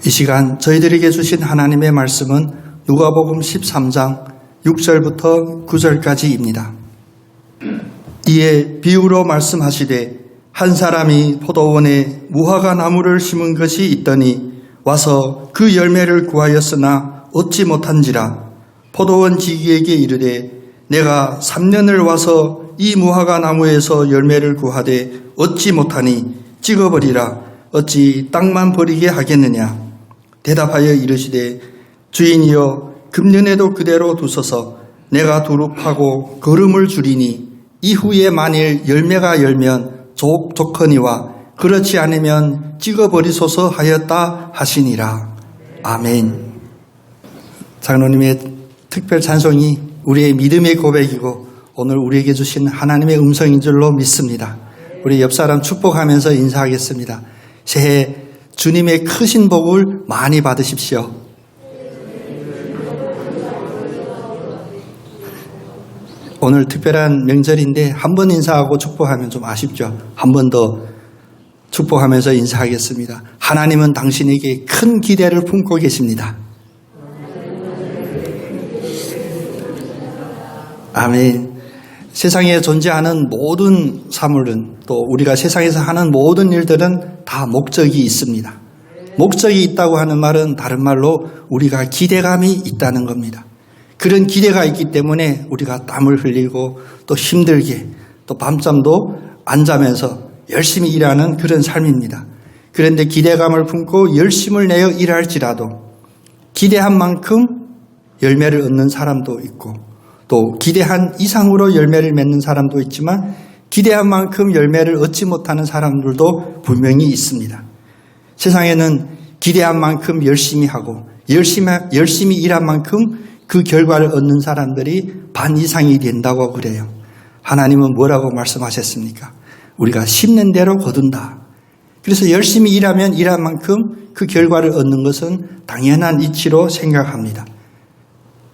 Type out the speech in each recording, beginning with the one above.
이 시간 저희들에게 주신 하나님의 말씀은 누가복음 13장 6절부터 9절까지입니다. 이에 비유로 말씀하시되 한 사람이 포도원에 무화과 나무를 심은 것이 있더니 와서 그 열매를 구하였으나 얻지 못한지라. 포도원 지기에게 이르되 내가 3년을 와서 이 무화과 나무에서 열매를 구하되 얻지 못하니 찍어버리라. 어찌 땅만 버리게 하겠느냐. 대답하여 이르시되 주인이여 금년에도 그대로 두소서. 내가 두루 파고 거름을 줄이니 이후에 만일 열매가 열면 좋거니와 그렇지 않으면 찍어버리소서 하였다 하시니라. 아멘. 장로님의 특별 찬송이 우리의 믿음의 고백이고 오늘 우리에게 주신 하나님의 음성인 줄로 믿습니다. 우리 옆 사람 축복하면서 인사하겠습니다. 새해 주님의 크신 복을 많이 받으십시오. 오늘 특별한 명절인데 한 번 인사하고 축복하면 좀 아쉽죠. 한 번 더 축복하면서 인사하겠습니다. 하나님은 당신에게 큰 기대를 품고 계십니다. 아멘. 세상에 존재하는 모든 사물은 또 우리가 세상에서 하는 모든 일들은 다 목적이 있습니다. 목적이 있다고 하는 말은 다른 말로 우리가 기대감이 있다는 겁니다. 그런 기대가 있기 때문에 우리가 땀을 흘리고 또 힘들게 또 밤잠도 안 자면서 열심히 일하는 그런 삶입니다. 그런데 기대감을 품고 열심을 내어 일할지라도 기대한 만큼 열매를 얻는 사람도 있고 또 기대한 이상으로 열매를 맺는 사람도 있지만 기대한 만큼 열매를 얻지 못하는 사람들도 분명히 있습니다. 세상에는 기대한 만큼 열심히 하고 열심히 일한 만큼 그 결과를 얻는 사람들이 반 이상이 된다고 그래요. 하나님은 뭐라고 말씀하셨습니까? 우리가 심는 대로 거둔다. 그래서 열심히 일하면 일한 만큼 그 결과를 얻는 것은 당연한 이치로 생각합니다.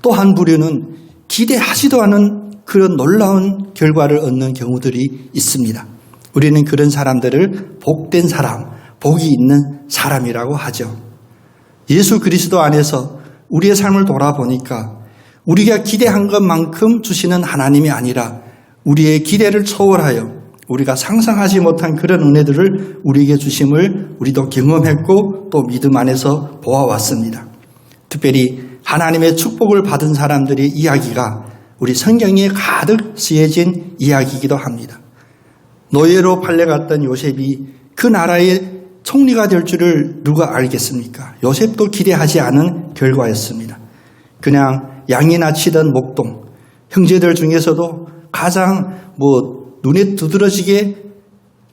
또 한 부류는 기대하지도 않은 그런 놀라운 결과를 얻는 경우들이 있습니다. 우리는 그런 사람들을 복된 사람, 복이 있는 사람이라고 하죠. 예수 그리스도 안에서 우리의 삶을 돌아보니까 우리가 기대한 것만큼 주시는 하나님이 아니라 우리의 기대를 초월하여 우리가 상상하지 못한 그런 은혜들을 우리에게 주심을 우리도 경험했고 또 믿음 안에서 보아왔습니다. 특별히 하나님의 축복을 받은 사람들의 이야기가 우리 성경에 가득 쓰여진 이야기이기도 합니다. 노예로 팔려갔던 요셉이 그 나라의 총리가 될 줄을 누가 알겠습니까? 요셉도 기대하지 않은 결과였습니다. 그냥 양이나 치던 목동, 형제들 중에서도 가장 눈에 두드러지게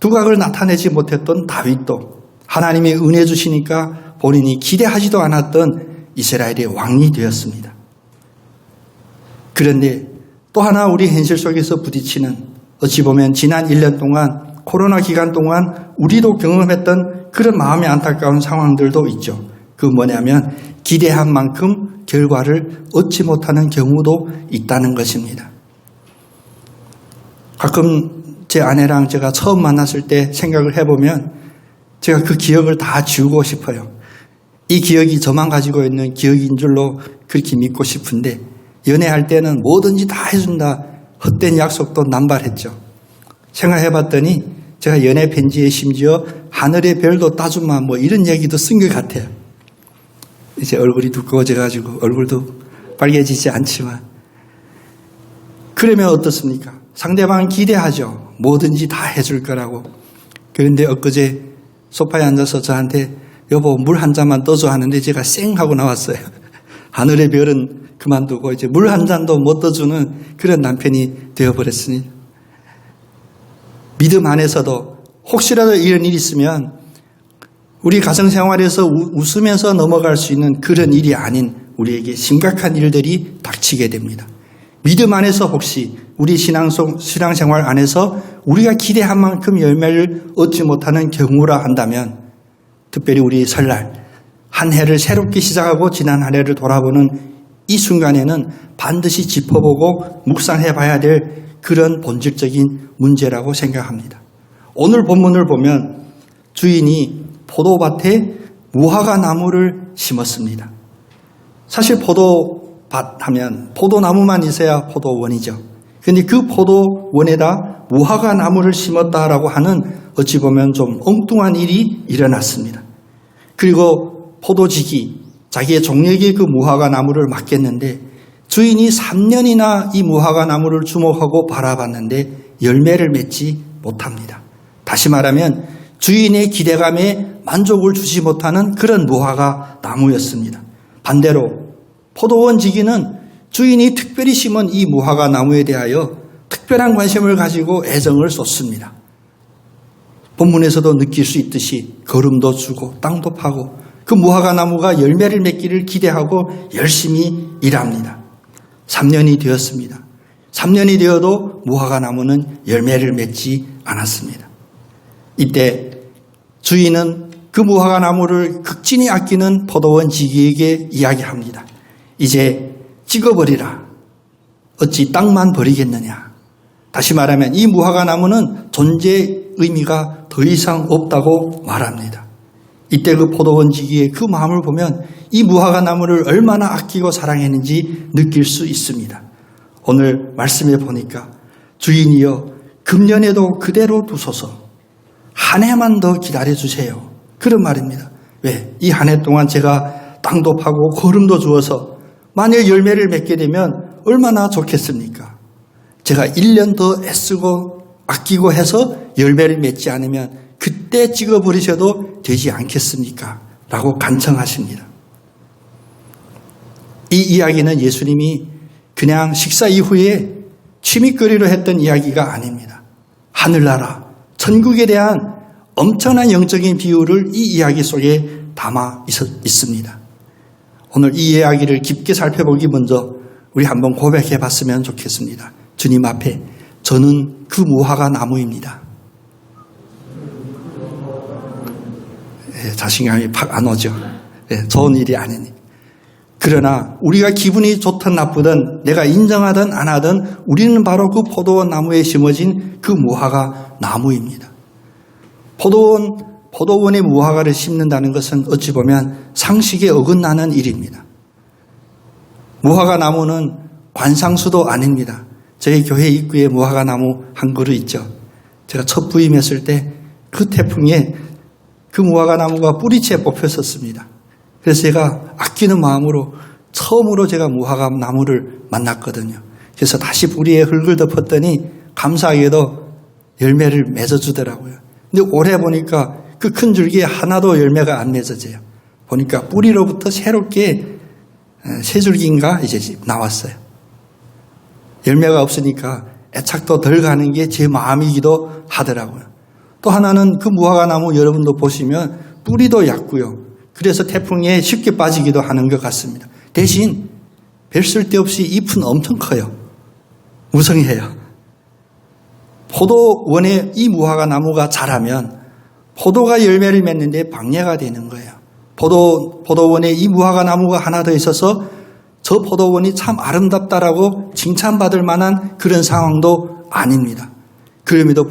두각을 나타내지 못했던 다윗도 하나님의 은혜 주시니까 본인이 기대하지도 않았던 이스라엘의 왕이 되었습니다. 그런데 또 하나 우리 현실 속에서 부딪히는 어찌 보면 지난 1년 동안 코로나 기간 동안 우리도 경험했던 그런 마음의 안타까운 상황들도 있죠. 그 뭐냐면 기대한 만큼 결과를 얻지 못하는 경우도 있다는 것입니다. 가끔 제 아내랑 제가 처음 만났을 때 생각을 해보면 제가 그 기억을 다 지우고 싶어요. 이 기억이 저만 가지고 있는 기억인 줄로 그렇게 믿고 싶은데 연애할 때는 뭐든지 다 해준다. 헛된 약속도 남발했죠. 생각해봤더니 제가 연애 편지에 심지어 하늘의 별도 따주마 이런 얘기도 쓴 것 같아요. 이제 얼굴이 두꺼워져가지고 얼굴도 빨개지지 않지만 그러면 어떻습니까? 상대방은 기대하죠. 뭐든지 다 해줄 거라고. 그런데 엊그제 소파에 앉아서 저한테 여보 물 한 잔만 떠줘 하는데 제가 쌩 하고 나왔어요. 하늘의 별은 그만두고 이제 물 한 잔도 못 떠주는 그런 남편이 되어버렸으니 믿음 안에서도 혹시라도 이런 일이 있으면 우리 가정생활에서 웃으면서 넘어갈 수 있는 그런 일이 아닌 우리에게 심각한 일들이 닥치게 됩니다. 믿음 안에서 혹시 우리 신앙생활 안에서 우리가 기대한 만큼 열매를 얻지 못하는 경우라 한다면 특별히 우리 설날 한 해를 새롭게 시작하고 지난 한 해를 돌아보는 이 순간에는 반드시 짚어보고 묵상해 봐야 될 그런 본질적인 문제라고 생각합니다. 오늘 본문을 보면 주인이 포도밭에 무화과 나무를 심었습니다. 사실 포도밭 하면 포도나무만 있어야 포도원이죠. 그런데 그 포도원에다 무화과 나무를 심었다라고 하는 어찌 보면 좀 엉뚱한 일이 일어났습니다. 그리고 포도지기, 자기의 종에게 그 무화과 나무를 맡겼는데 주인이 3년이나 이 무화과 나무를 주목하고 바라봤는데 열매를 맺지 못합니다. 다시 말하면 주인의 기대감에 만족을 주지 못하는 그런 무화과 나무였습니다. 반대로 포도원 지기는 주인이 특별히 심은 이 무화과 나무에 대하여 특별한 관심을 가지고 애정을 쏟습니다. 본문에서도 느낄 수 있듯이 거름도 주고 땅도 파고 그 무화과 나무가 열매를 맺기를 기대하고 열심히 일합니다. 3년이 되었습니다. 3년이 되어도 무화과 나무는 열매를 맺지 않았습니다. 이때 주인은 그 무화과 나무를 극진히 아끼는 포도원 지기에게 이야기합니다. 이제 찍어버리라. 어찌 땅만 버리겠느냐. 다시 말하면 이 무화과 나무는 존재의 의미가 더 이상 없다고 말합니다. 이때 그 포도원 지기의 그 마음을 보면 이 무화과 나무를 얼마나 아끼고 사랑했는지 느낄 수 있습니다. 오늘 말씀에 보니까 주인이여 금년에도 그대로 두소서. 한 해만 더 기다려주세요. 그런 말입니다. 왜? 이 한 해 동안 제가 땅도 파고 거름도 주어서 만일 열매를 맺게 되면 얼마나 좋겠습니까? 제가 1년 더 애쓰고 아끼고 해서 열매를 맺지 않으면 그때 찍어버리셔도 되지 않겠습니까? 라고 간청하십니다. 이 이야기는 예수님이 그냥 식사 이후에 취미거리로 했던 이야기가 아닙니다. 하늘나라, 천국에 대한 엄청난 영적인 비유를 이 이야기 속에 담아 있습니다. 오늘 이 이야기를 깊게 살펴보기 먼저 우리 한번 고백해 봤으면 좋겠습니다. 주님 앞에 저는 그 무화과 나무입니다. 자신감이 팍 안 오죠. 좋은 일이 아니니. 그러나 우리가 기분이 좋든 나쁘든 내가 인정하든 안 하든 우리는 바로 그 포도원 나무에 심어진 그 무화과 나무입니다. 포도원에 무화과를 심는다는 것은 어찌 보면 상식에 어긋나는 일입니다. 무화과 나무는 관상수도 아닙니다. 저희 교회 입구에 무화과 나무 한 그루 있죠. 제가 첫 부임했을 때 그 태풍에 그 무화과 나무가 뿌리채 뽑혔었습니다. 그래서 제가 아끼는 마음으로 처음으로 제가 무화과 나무를 만났거든요. 그래서 다시 뿌리에 흙을 덮었더니 감사하게도 열매를 맺어주더라고요. 근데 올해 보니까 그 큰 줄기에 하나도 열매가 안 맺어져요. 보니까 뿌리로부터 새롭게 새 줄기인가 이제 나왔어요. 열매가 없으니까 애착도 덜 가는 게 제 마음이기도 하더라고요. 또 하나는 그 무화과 나무 여러분도 보시면 뿌리도 얕고요. 그래서 태풍에 쉽게 빠지기도 하는 것 같습니다. 대신 별 쓸데없이 잎은 엄청 커요. 무성해요. 포도원에 이 무화과 나무가 자라면 포도가 열매를 맺는데 방해가 되는 거예요. 포도원에 이 무화과 나무가 하나 더 있어서 저 포도원이 참 아름답다라고 칭찬받을 만한 그런 상황도 아닙니다. 그럼에도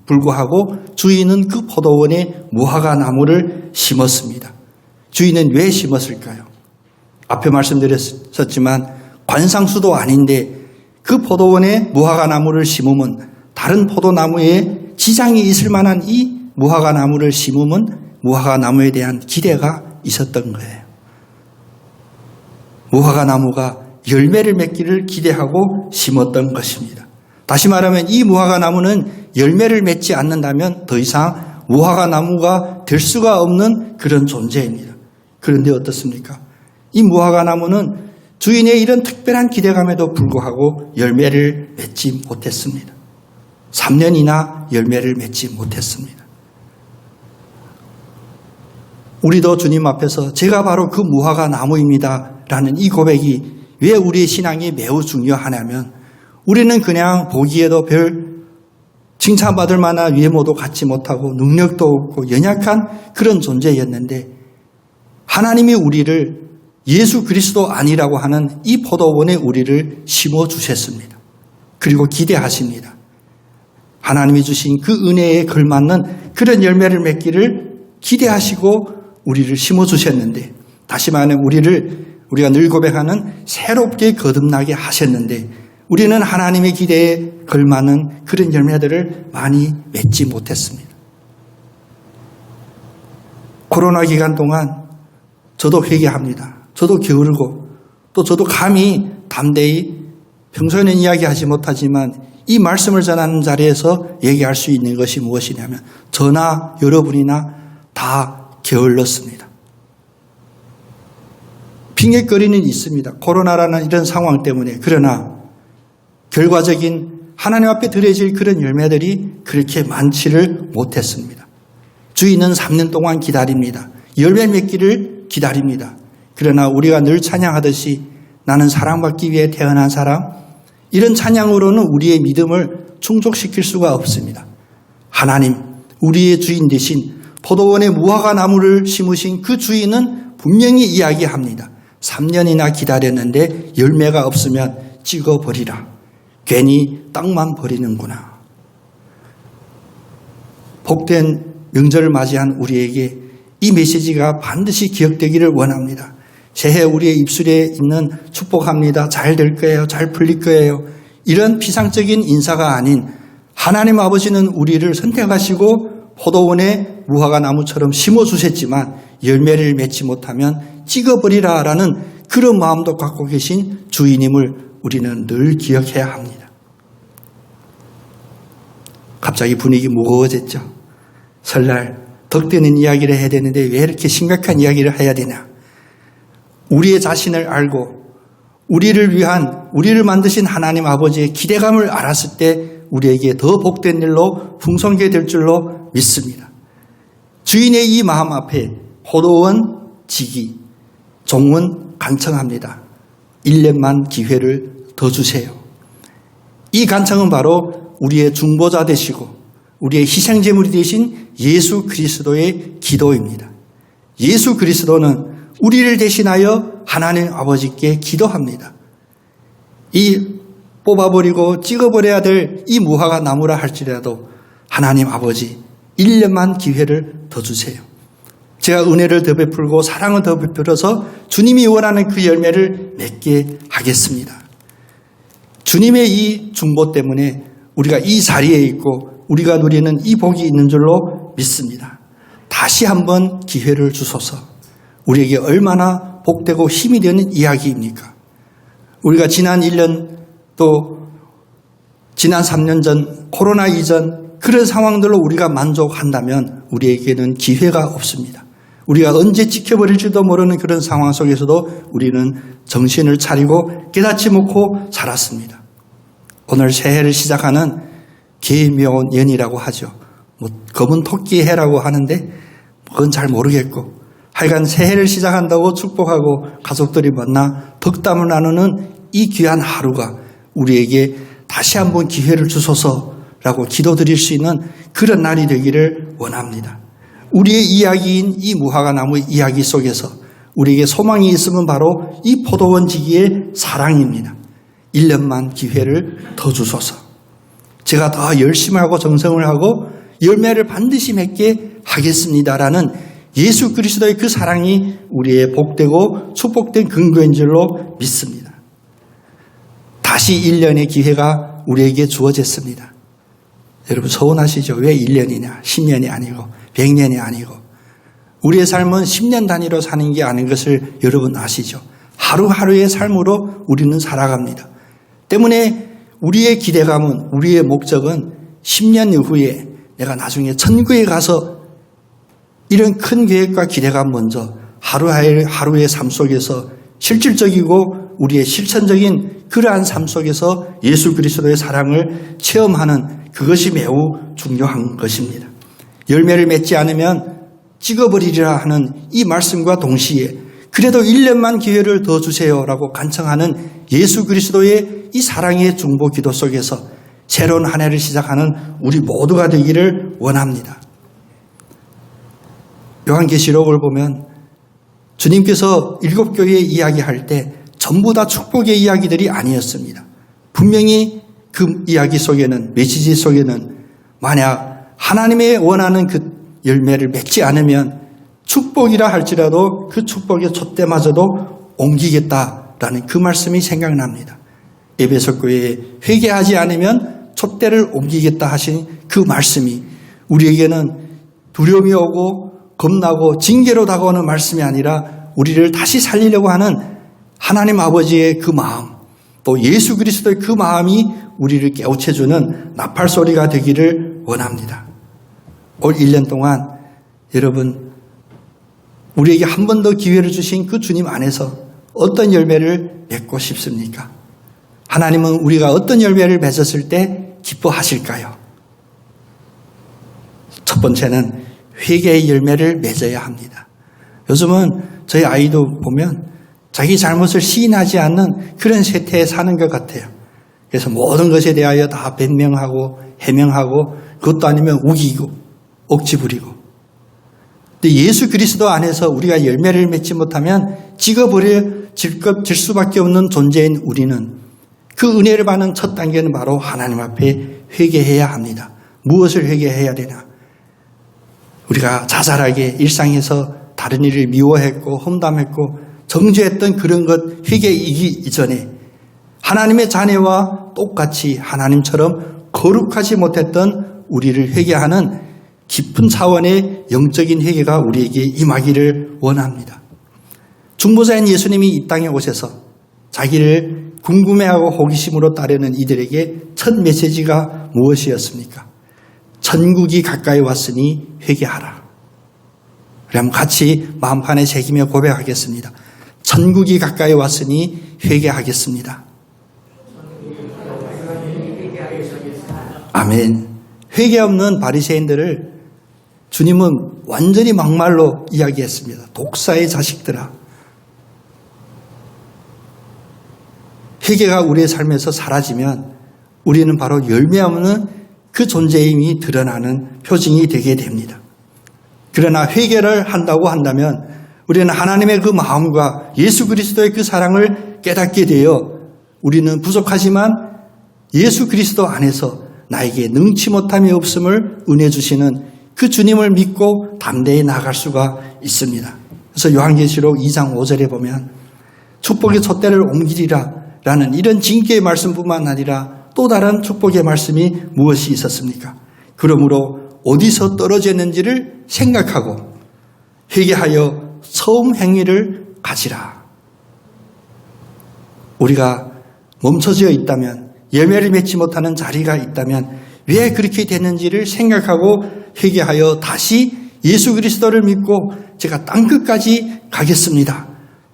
불구하고 주인은 그 포도원에 무화과 나무를 심었습니다. 주인은 왜 심었을까요? 앞에 말씀드렸었지만 관상수도 아닌데 그 포도원에 무화과 나무를 심으면 다른 포도나무에 지장이 있을 만한 이 무화과 나무를 심으면 무화과 나무에 대한 기대가 있었던 거예요. 무화과 나무가 열매를 맺기를 기대하고 심었던 것입니다. 다시 말하면 이 무화과 나무는 열매를 맺지 않는다면 더 이상 무화과 나무가 될 수가 없는 그런 존재입니다. 그런데 어떻습니까? 이 무화과 나무는 주인의 이런 특별한 기대감에도 불구하고 열매를 맺지 못했습니다. 3년이나 열매를 맺지 못했습니다. 우리도 주님 앞에서 제가 바로 그 무화과 나무입니다 라는 이 고백이 왜 우리의 신앙이 매우 중요하냐면 우리는 그냥 보기에도 별 칭찬받을 만한 외모도 갖지 못하고 능력도 없고 연약한 그런 존재였는데 하나님이 우리를 예수 그리스도 아니라고 하는 이 포도원에 우리를 심어주셨습니다. 그리고 기대하십니다. 하나님이 주신 그 은혜에 걸맞는 그런 열매를 맺기를 기대하시고 우리를 심어주셨는데, 다시 말하면 우리가 늘 고백하는 새롭게 거듭나게 하셨는데, 우리는 하나님의 기대에 걸맞는 그런 열매들을 많이 맺지 못했습니다. 코로나 기간 동안 저도 회개합니다. 저도 게으르고 또 저도 감히 담대히 평소에는 이야기하지 못하지만 이 말씀을 전하는 자리에서 얘기할 수 있는 것이 무엇이냐면 저나 여러분이나 다 게을렀습니다. 핑계거리는 있습니다. 코로나라는 이런 상황 때문에. 그러나 결과적인 하나님 앞에 드려질 그런 열매들이 그렇게 많지를 못했습니다. 주인은 3년 동안 기다립니다. 열매 맺기를 기다립니다. 그러나 우리가 늘 찬양하듯이 나는 사랑받기 위해 태어난 사람, 이런 찬양으로는 우리의 믿음을 충족시킬 수가 없습니다. 하나님, 우리의 주인 대신 포도원에 무화과 나무를 심으신 그 주인은 분명히 이야기합니다. 3년이나 기다렸는데 열매가 없으면 찍어버리라. 괜히 땅만 버리는구나. 복된 명절을 맞이한 우리에게 이 메시지가 반드시 기억되기를 원합니다. 새해 우리의 입술에 있는 축복합니다. 잘 될 거예요. 잘 풀릴 거예요. 이런 피상적인 인사가 아닌 하나님 아버지는 우리를 선택하시고 포도원에 무화과 나무처럼 심어주셨지만 열매를 맺지 못하면 찍어버리라라는 그런 마음도 갖고 계신 주인임을 우리는 늘 기억해야 합니다. 갑자기 분위기 무거워졌죠. 설날 덕되는 이야기를 해야 되는데 왜 이렇게 심각한 이야기를 해야 되냐. 우리의 자신을 알고 우리를 만드신 하나님 아버지의 기대감을 알았을 때 우리에게 더 복된 일로 풍성하게 될 줄로 믿습니다. 주인의 이 마음 앞에 포도원 지기, 종은 간청합니다. 1년만 기회를 더 주세요. 이 간청은 바로 우리의 중보자 되시고 우리의 희생제물이 되신 예수 그리스도의 기도입니다. 예수 그리스도는 우리를 대신하여 하나님 아버지께 기도합니다. 이 뽑아버리고 찍어버려야 될 이 무화과 나무라 할지라도 하나님 아버지 1년만 기회를 더 주세요. 제가 은혜를 더 베풀고 사랑을 더 베풀어서 주님이 원하는 그 열매를 맺게 하겠습니다. 주님의 이 중보 때문에 우리가 이 자리에 있고 우리가 누리는 이 복이 있는 줄로 믿습니다. 다시 한번 기회를 주소서. 우리에게 얼마나 복되고 힘이 되는 이야기입니까? 우리가 지난 1년 또 지난 3년 전 코로나 이전 그런 상황들로 우리가 만족한다면 우리에게는 기회가 없습니다. 우리가 언제 지켜버릴지도 모르는 그런 상황 속에서도 우리는 정신을 차리고 깨닫지 못하고 살았습니다. 오늘 새해를 시작하는 계묘년이라고 하죠. 검은 토끼 해라고 하는데 그건 잘 모르겠고 하여간 새해를 시작한다고 축복하고 가족들이 만나 덕담을 나누는 이 귀한 하루가 우리에게 다시 한번 기회를 주소서라고 기도드릴 수 있는 그런 날이 되기를 원합니다. 우리의 이야기인 이 무화과 나무의 이야기 속에서 우리에게 소망이 있으면 바로 이 포도원 지기의 사랑입니다. 1년만 기회를 더 주소서. 제가 더 열심히 하고 정성을 하고 열매를 반드시 맺게 하겠습니다라는 예수 그리스도의 그 사랑이 우리의 복되고 축복된 근거인 줄로 믿습니다. 다시 1년의 기회가 우리에게 주어졌습니다. 여러분 서운하시죠? 왜 1년이냐? 10년이 아니고 100년이 아니고 우리의 삶은 10년 단위로 사는 게 아닌 것을 여러분 아시죠? 하루하루의 삶으로 우리는 살아갑니다. 때문에 우리의 기대감은 우리의 목적은 10년 이후에 내가 나중에 천국에 가서 이런 큰 계획과 기대감 먼저 하루의 삶 속에서 실질적이고 우리의 실천적인 그러한 삶 속에서 예수 그리스도의 사랑을 체험하는 그것이 매우 중요한 것입니다. 열매를 맺지 않으면 찍어버리리라 하는 이 말씀과 동시에 그래도 1년만 기회를 더 주세요라고 간청하는 예수 그리스도의 이 사랑의 중보 기도 속에서 새로운 한 해를 시작하는 우리 모두가 되기를 원합니다. 요한계시록을 보면 주님께서 7교회에 이야기할 때 전부 다 축복의 이야기들이 아니었습니다. 분명히 그 이야기 속에는 메시지 속에는 만약 하나님의 원하는 그 열매를 맺지 않으면 축복이라 할지라도 그 축복의 촛대마저도 옮기겠다라는 그 말씀이 생각납니다. 에베소 교회에 회개하지 않으면 촛대를 옮기겠다 하신 그 말씀이 우리에게는 두려움이 오고 겁나고 징계로 다가오는 말씀이 아니라 우리를 다시 살리려고 하는 하나님 아버지의 그 마음, 또 예수 그리스도의 그 마음이 우리를 깨우쳐주는 나팔소리가 되기를 원합니다. 올 1년 동안 여러분, 우리에게 한 번 더 기회를 주신 그 주님 안에서 어떤 열매를 맺고 싶습니까? 하나님은 우리가 어떤 열매를 맺었을 때 기뻐하실까요? 첫 번째는 회개의 열매를 맺어야 합니다. 요즘은 저희 아이도 보면 자기 잘못을 시인하지 않는 그런 세태에 사는 것 같아요. 그래서 모든 것에 대하여 다 변명하고 해명하고 그것도 아니면 우기고 억지 부리고. 근데 예수 그리스도 안에서 우리가 열매를 맺지 못하면 찍어버릴 수밖에 없는 존재인 우리는 그 은혜를 받는 첫 단계는 바로 하나님 앞에 회개해야 합니다. 무엇을 회개해야 되나? 우리가 자잘하게 일상에서 다른 일을 미워했고 험담했고 정죄했던 그런 것 회개이기 이전에 하나님의 자녀와 똑같이 하나님처럼 거룩하지 못했던 우리를 회개하는 깊은 차원의 영적인 회개가 우리에게 임하기를 원합니다. 중보자인 예수님이 이 땅에 오셔서 자기를 궁금해하고 호기심으로 따르는 이들에게 첫 메시지가 무엇이었습니까? 천국이 가까이 왔으니 회개하라. 그럼 같이 마음판에 새기며 고백하겠습니다. 천국이 가까이 왔으니 회개하겠습니다. 아멘. 회개 없는 바리새인들을 주님은 완전히 막말로 이야기했습니다. 독사의 자식들아. 회개가 우리의 삶에서 사라지면 우리는 바로 열매 없는 그 존재임이 드러나는 표징이 되게 됩니다. 그러나 회개를 한다고 한다면 우리는 하나님의 그 마음과 예수 그리스도의 그 사랑을 깨닫게 되어 우리는 부족하지만 예수 그리스도 안에서 나에게 능치 못함이 없음을 은혜 주시는 그 주님을 믿고 담대히 나아갈 수가 있습니다. 그래서 요한계시록 2장 5절에 보면 축복의 촛대를 옮기리라 라는 이런 징계의 말씀뿐만 아니라 또 다른 축복의 말씀이 무엇이 있었습니까? 그러므로 어디서 떨어졌는지를 생각하고 회개하여 처음 행위를 가지라. 우리가 멈춰져 있다면 열매를 맺지 못하는 자리가 있다면 왜 그렇게 됐는지를 생각하고 회개하여 다시 예수 그리스도를 믿고 제가 땅끝까지 가겠습니다.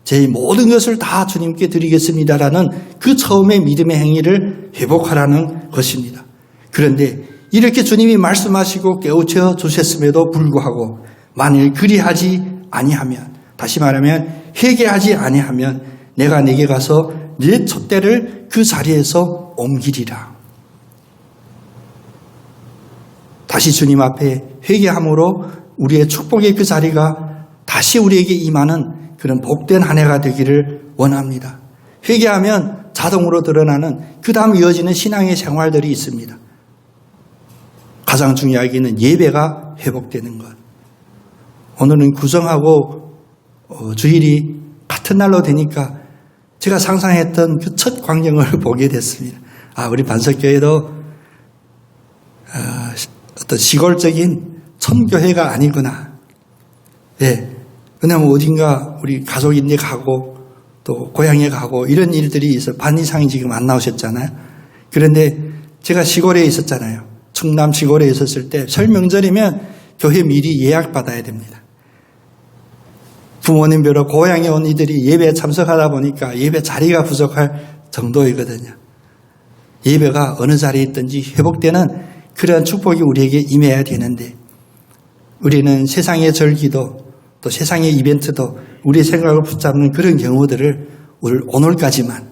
제 모든 것을 다 주님께 드리겠습니다라는 그 처음의 믿음의 행위를 회복하라는 것입니다. 그런데 이렇게 주님이 말씀하시고 깨우쳐 주셨음에도 불구하고 만일 그리하지 아니하면, 다시 말하면 회개하지 아니하면 내가 내게 가서 네 촛대를 그 자리에서 옮기리라. 다시 주님 앞에 회개함으로 우리의 축복의 그 자리가 다시 우리에게 임하는 그런 복된 한 해가 되기를 원합니다. 회개하면 자동으로 드러나는 그 다음 이어지는 신앙의 생활들이 있습니다. 가장 중요하게는 예배가 회복되는 것. 오늘은 구정하고 주일이 같은 날로 되니까 제가 상상했던 그 첫 광경을 보게 됐습니다. 우리 반석교회도 어떤 시골적인 촌교회가 아니구나. 예. 왜냐하면 어딘가 우리 가족인데 가고 또 고향에 가고 이런 일들이 있어 반 이상이 지금 안 나오셨잖아요. 그런데 제가 시골에 있었잖아요. 충남 시골에 있었을 때 설 명절이면 교회 미리 예약받아야 됩니다. 부모님 뵈러 고향에 온 이들이 예배에 참석하다 보니까 예배 자리가 부족할 정도이거든요. 예배가 어느 자리에 있든지 회복되는 그러한 축복이 우리에게 임해야 되는데 우리는 세상의 절기도 또 세상의 이벤트도 우리의 생각을 붙잡는 그런 경우들을 오늘까지만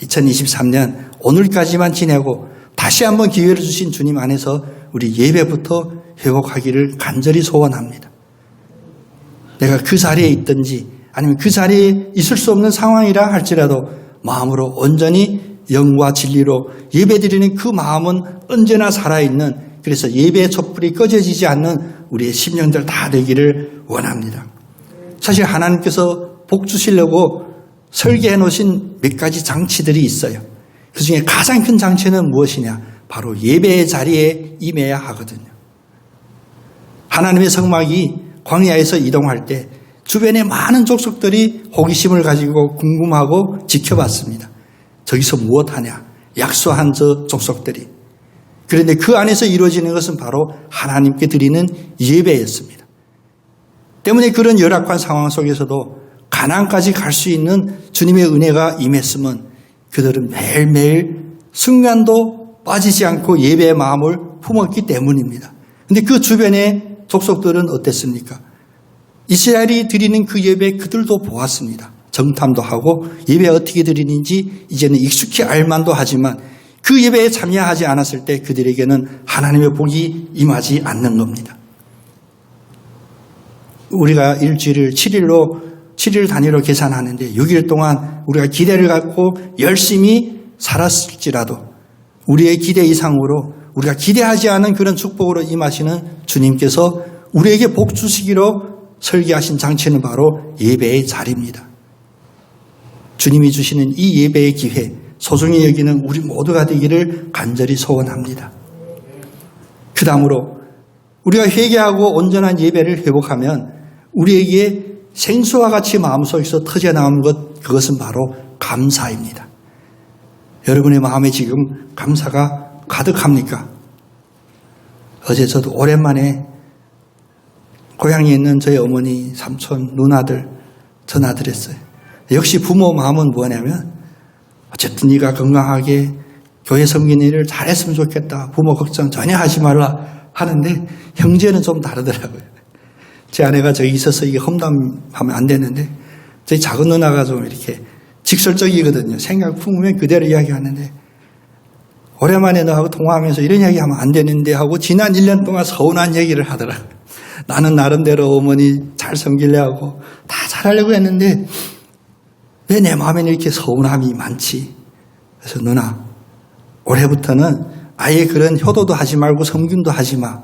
2023년 오늘까지만 지내고 다시 한번 기회를 주신 주님 안에서 우리 예배부터 회복하기를 간절히 소원합니다. 내가 그 자리에 있든지 아니면 그 자리에 있을 수 없는 상황이라 할지라도 마음으로 온전히 영과 진리로 예배드리는 그 마음은 언제나 살아있는, 그래서 예배의 촛불이 꺼져지지 않는 우리의 심령들 다 되기를 원합니다. 사실 하나님께서 복 주시려고 설계해 놓으신 몇 가지 장치들이 있어요. 그 중에 가장 큰 장치는 무엇이냐? 바로 예배의 자리에 임해야 하거든요. 하나님의 성막이 광야에서 이동할 때 주변에 많은 족속들이 호기심을 가지고 궁금하고 지켜봤습니다. 저기서 무엇하냐? 약소한 저 족속들이. 그런데 그 안에서 이루어지는 것은 바로 하나님께 드리는 예배였습니다. 때문에 그런 열악한 상황 속에서도 가나안까지 갈 수 있는 주님의 은혜가 임했으면 그들은 매일매일 순간도 빠지지 않고 예배의 마음을 품었기 때문입니다. 그런데 그 주변의 족속들은 어땠습니까? 이스라엘이 드리는 그 예배 그들도 보았습니다. 정탐도 하고 예배 어떻게 드리는지 이제는 익숙히 알만도 하지만 그 예배에 참여하지 않았을 때 그들에게는 하나님의 복이 임하지 않는 겁니다. 우리가 일주일을 7일 단위로 계산하는데 6일 동안 우리가 기대를 갖고 열심히 살았을지라도 우리의 기대 이상으로 우리가 기대하지 않은 그런 축복으로 임하시는 주님께서 우리에게 복 주시기로 설계하신 장치는 바로 예배의 자리입니다. 주님이 주시는 이 예배의 기회, 소중히 여기는 우리 모두가 되기를 간절히 소원합니다. 그 다음으로 우리가 회개하고 온전한 예배를 회복하면 우리에게 생수와 같이 마음속에서 터져나오는 것, 그것은 바로 감사입니다. 여러분의 마음에 지금 감사가 가득합니까? 어제 저도 오랜만에 고향에 있는 저희 어머니, 삼촌, 누나들 전화드렸어요. 역시 부모 마음은 뭐냐면 어쨌든 네가 건강하게 교회 섬기는 일을 잘했으면 좋겠다. 부모 걱정 전혀 하지 말라 하는데 형제는 좀 다르더라고요. 제 아내가 저기 있어서 이게 험담하면 안 되는데 저희 작은 누나가 좀 이렇게 직설적이거든요. 생각 품으면 그대로 이야기하는데 오랜만에 너하고 통화하면서 이런 이야기하면 안 되는데 하고 지난 1년 동안 서운한 얘기를 하더라고요. 나는 나름대로 어머니 잘 섬기려고 다 잘하려고 했는데 왜 내 마음에는 이렇게 서운함이 많지? 그래서 누나, 올해부터는 아예 그런 효도도 하지 말고 섬김도 하지 마.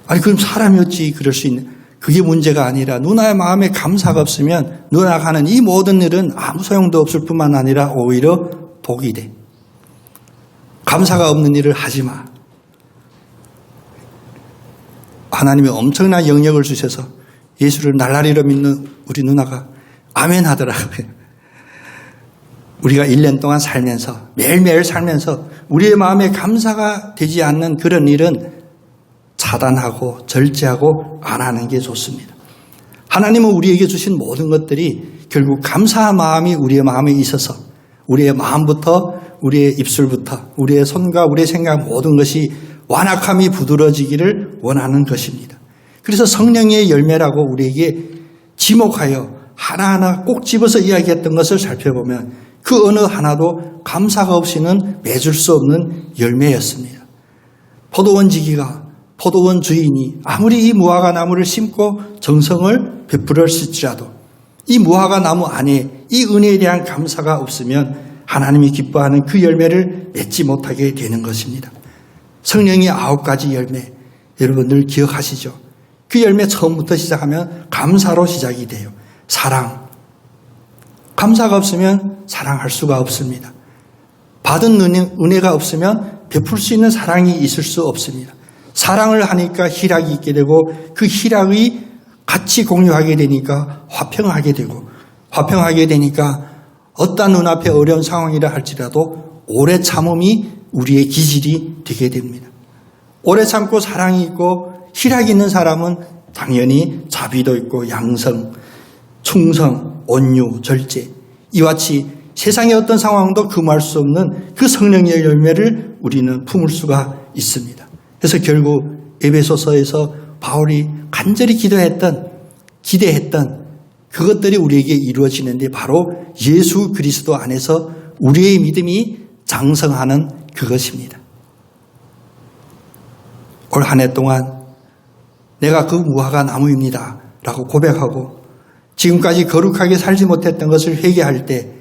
아니 그럼 사람이 어찌 그럴 수 있는, 그게 문제가 아니라 누나의 마음에 감사가 없으면 누나가 하는 이 모든 일은 아무 소용도 없을 뿐만 아니라 오히려 복이 돼. 감사가 없는 일을 하지 마. 하나님이 엄청난 영역을 주셔서 예수를 날라리로 믿는 우리 누나가 아멘 하더라고요. 우리가 1년 동안 살면서 매일매일 살면서 우리의 마음에 감사가 되지 않는 그런 일은 차단하고 절제하고 안 하는 게 좋습니다. 하나님은 우리에게 주신 모든 것들이 결국 감사한 마음이 우리의 마음에 있어서 우리의 마음부터 우리의 입술부터 우리의 손과 우리의 생각 모든 것이 완악함이 부드러지기를 원하는 것입니다. 그래서 성령의 열매라고 우리에게 지목하여 하나하나 꼭 집어서 이야기했던 것을 살펴보면 그 어느 하나도 감사가 없이는 맺을 수 없는 열매였습니다. 포도원지기가 포도원 주인이 아무리 이 무화과 나무를 심고 정성을 베풀었을지라도 이 무화과 나무 안에 이 은혜에 대한 감사가 없으면 하나님이 기뻐하는 그 열매를 맺지 못하게 되는 것입니다. 성령의 9가지 열매, 여러분 늘 기억하시죠? 그 열매 처음부터 시작하면 감사로 시작이 돼요. 사랑. 감사가 없으면 사랑할 수가 없습니다. 받은 은혜가 없으면 베풀 수 있는 사랑이 있을 수 없습니다. 사랑을 하니까 희락이 있게 되고 그 희락이 같이 공유하게 되니까 화평하게 되고 화평하게 되니까 어떤 눈앞에 어려운 상황이라 할지라도 오래 참음이 우리의 기질이 되게 됩니다. 오래 참고 사랑이 있고 희락이 있는 사람은 당연히 자비도 있고 양성, 충성, 온유, 절제 이와 같이 세상의 어떤 상황도 금할 수 없는 그 성령의 열매를 우리는 품을 수가 있습니다. 그래서 결국 에베소서에서 바울이 간절히 기대했던 그것들이 우리에게 이루어지는데 바로 예수 그리스도 안에서 우리의 믿음이 장성하는 그것입니다. 올 한 해 동안 내가 그 무화과 나무입니다 라고 고백하고 지금까지 거룩하게 살지 못했던 것을 회개할 때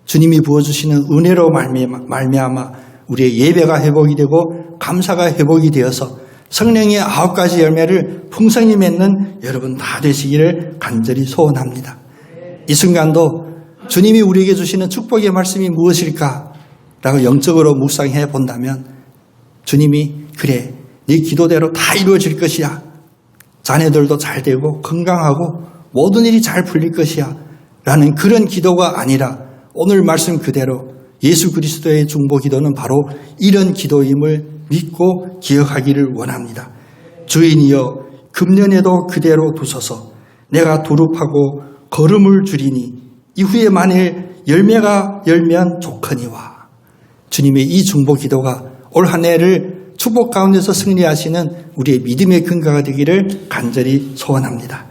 주님이 부어주시는 은혜로 말미암아 우리의 예배가 회복이 되고 감사가 회복이 되어서 성령의 9가지 열매를 풍성히 맺는 여러분 다 되시기를 간절히 소원합니다. 이 순간도 주님이 우리에게 주시는 축복의 말씀이 무엇일까? 라고 영적으로 묵상해 본다면 주님이 그래, 네 기도대로 다 이루어질 것이야. 자녀들도 잘 되고 건강하고 모든 일이 잘 풀릴 것이야. 라는 그런 기도가 아니라 오늘 말씀 그대로 예수 그리스도의 중보 기도는 바로 이런 기도임을 믿고 기억하기를 원합니다. 주인이여 금년에도 그대로 두소서. 내가 두릅하고 걸음을 줄이니 이후에 만일 열매가 열면 좋거니와. 주님의 이 중보 기도가 올 한 해를 축복 가운데서 승리하시는 우리의 믿음의 근거가 되기를 간절히 소원합니다.